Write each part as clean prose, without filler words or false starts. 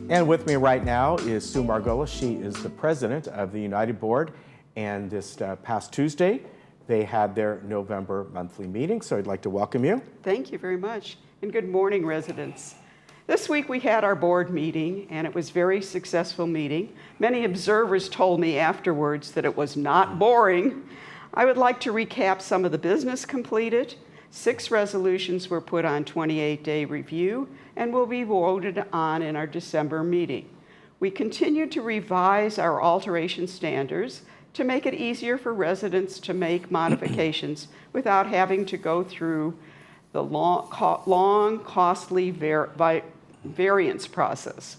And with me right now is Sue Margolis. She is the president of the United Board. And this past Tuesday, they had their November monthly meeting. So I'd like to welcome you. Thank you very much. And good morning, residents. This week we had our board meeting, and it was a very successful meeting. Many observers told me afterwards that it was not boring. I would like to recap some of the business completed. 6 resolutions were put on 28-day review and will be voted on in our December meeting. We continue to revise our alteration standards to make it easier for residents to make modifications without having to go through the long costly variance process.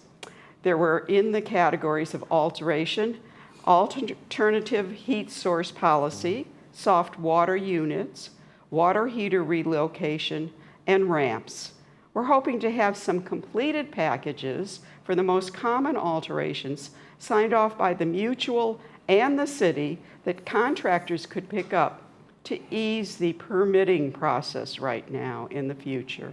There were in the categories of alteration, alternative heat source policy, soft water units, water heater relocation, and ramps. We're hoping to have some completed packages for the most common alterations signed off by the mutual and the city that contractors could pick up to ease the permitting process right now in the future.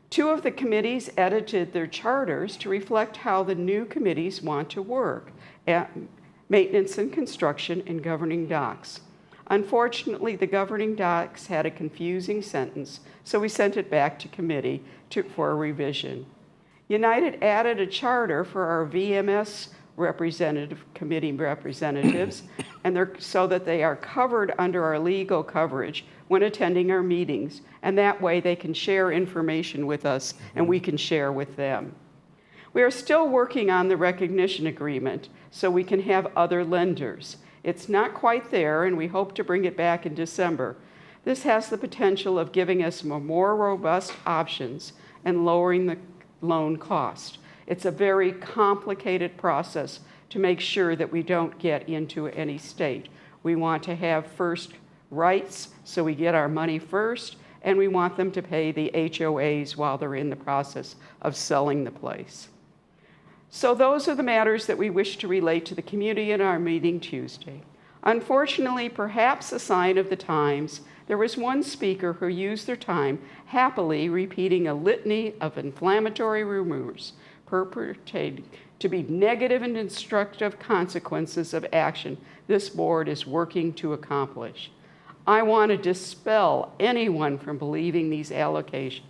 2 of the committees edited their charters to reflect how the new committees want to work at maintenance and construction and governing docks. Unfortunately, the governing docs had a confusing sentence, so we sent it back to committee for a revision. United added a charter for our VMS committee representatives, and so that they are covered under our legal coverage when attending our meetings, and that way they can share information with us and we can share with them. We are still working on the recognition agreement so we can have other lenders. It's not quite there, and we hope to bring it back in December. This has the potential of giving us more robust options and lowering the loan cost. It's a very complicated process to make sure that we don't get into any state. We want to have first rights, so we get our money first, and we want them to pay the HOAs while they're in the process of selling the place. So those are the matters that we wish to relate to the community in our meeting Tuesday. Unfortunately, perhaps a sign of the times, there was one speaker who used their time happily repeating a litany of inflammatory rumors perpetrated to be negative and destructive consequences of action this board is working to accomplish. I want to dispel anyone from believing these allegations.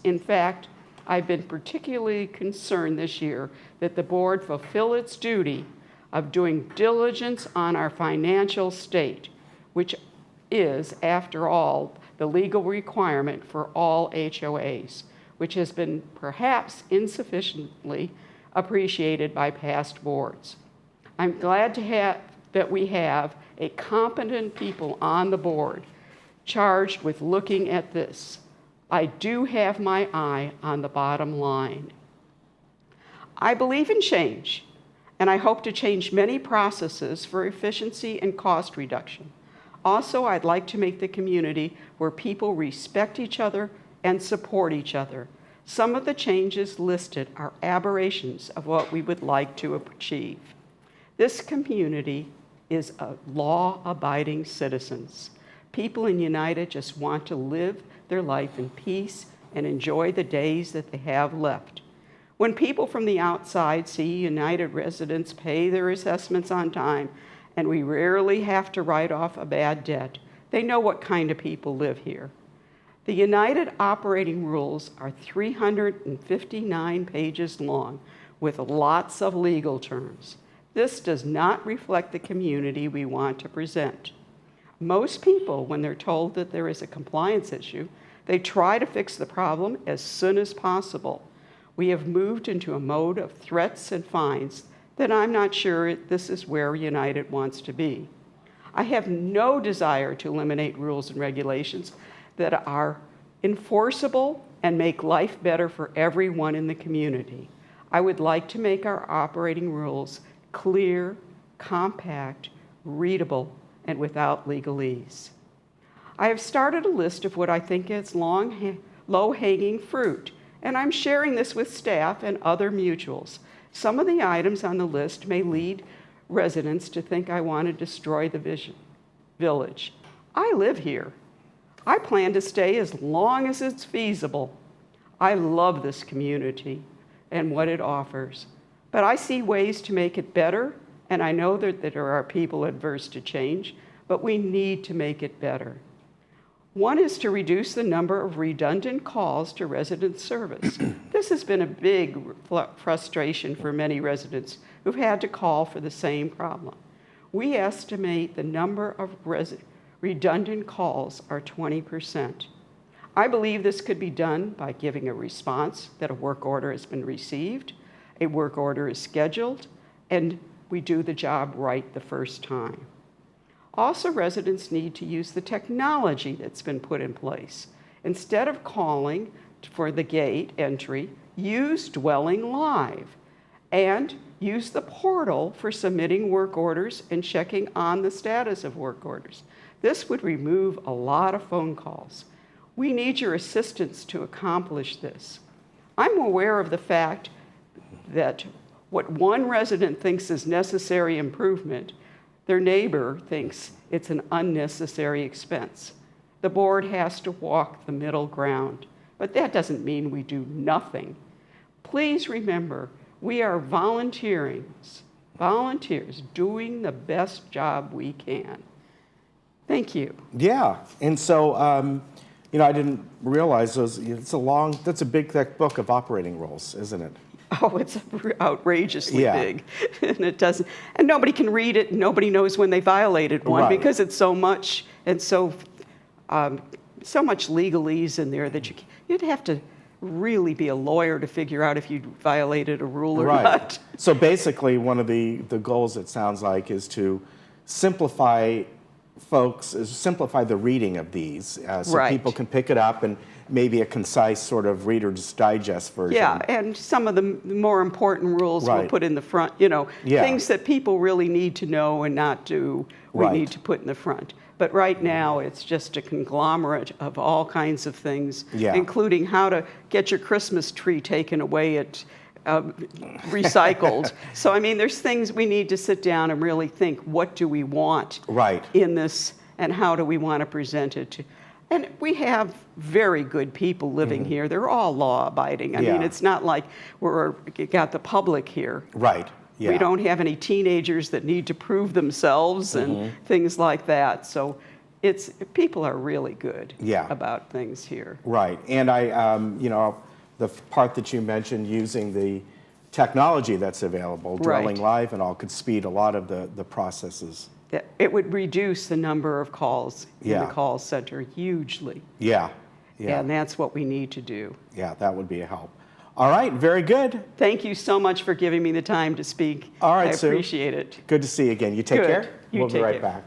In fact, I've been particularly concerned this year that the board fulfill its duty of doing diligence on our financial state, which is, after all, the legal requirement for all HOAs, which has been perhaps insufficiently appreciated by past boards. I'm glad that we have a competent people on the board charged with looking at this. I do have my eye on the bottom line. I believe in change, and I hope to change many processes for efficiency and cost reduction. Also, I'd like to make the community where people respect each other and support each other. Some of the changes listed are aberrations of what we would like to achieve. This community is law-abiding citizens. People in United just want to live their life in peace and enjoy the days that they have left. When people from the outside see United residents pay their assessments on time, and we rarely have to write off a bad debt, they know what kind of people live here. The United operating rules are 359 pages long with lots of legal terms. This does not reflect the community we want to present. Most people, when they're told that there is a compliance issue, they try to fix the problem as soon as possible. We have moved into a mode of threats and fines that I'm not sure this is where United wants to be. I have no desire to eliminate rules and regulations that are enforceable and make life better for everyone in the community. I would like to make our operating rules clear, compact, readable, and without legalese. I have started a list of what I think is low-hanging fruit, and I'm sharing this with staff and other mutuals. Some of the items on the list may lead residents to think I want to destroy the village. I live here. I plan to stay as long as it's feasible. I love this community. and what it offers. But I see ways to make it better, and I know that there are people adverse to change, but we need to make it better. One is to reduce the number of redundant calls to resident service. This has been a big frustration for many residents who've had to call for the same problem. We estimate the number of redundant calls are 20%. I believe this could be done by giving a response that a work order has been received, a work order is scheduled, and we do the job right the first time. Also, residents need to use the technology that's been put in place. Instead of calling for the gate entry, use Dwelling Live and use the portal for submitting work orders and checking on the status of work orders. This would remove a lot of phone calls. We need your assistance to accomplish this. I'm aware of the fact that what one resident thinks is necessary improvement, their neighbor thinks it's an unnecessary expense. The board has to walk the middle ground, but that doesn't mean we do nothing. Please remember, we are volunteers doing the best job we can. Thank you. Yeah, and so, I didn't realize that's a big, thick book of operating rules, isn't it? Oh, it's outrageously Yeah. big, and it doesn't. And nobody can read it. Nobody knows when they violated one Right. because it's so much and so much legalese in there that you'd have to really be a lawyer to figure out if you violated a rule or not. So basically, one of the goals, it sounds like, is to simplify the reading of these, so Right. people can pick it up and maybe a concise sort of Reader's Digest version. Yeah, and some of the more important rules we'll Right. put in the front, Yeah. things that people really need to know and not do, we Right. need to put in the front. But right now, it's just a conglomerate of all kinds of things, Yeah. including how to get your Christmas tree taken away at recycled. So, there's things we need to sit down and really think, what do we want Right. in this, and how do we want to present it to? And we have very good people living here. They're all law-abiding. Yeah. It's not like we've got the public here. Right. Yeah. We don't have any teenagers that need to prove themselves and things like that. So people are really good Yeah. about things here. Right. And the part that you mentioned, using the technology that's available, Dwelling Right. Live and all, could speed a lot of the processes. It would reduce the number of calls in Yeah. the call center hugely. Yeah. Yeah. And that's what we need to do. Yeah, that would be a help. All right, very good. Thank you so much for giving me the time to speak. All right, I Sue. appreciate it. Good to see you again. You take Good. care. You We'll be take right care. back.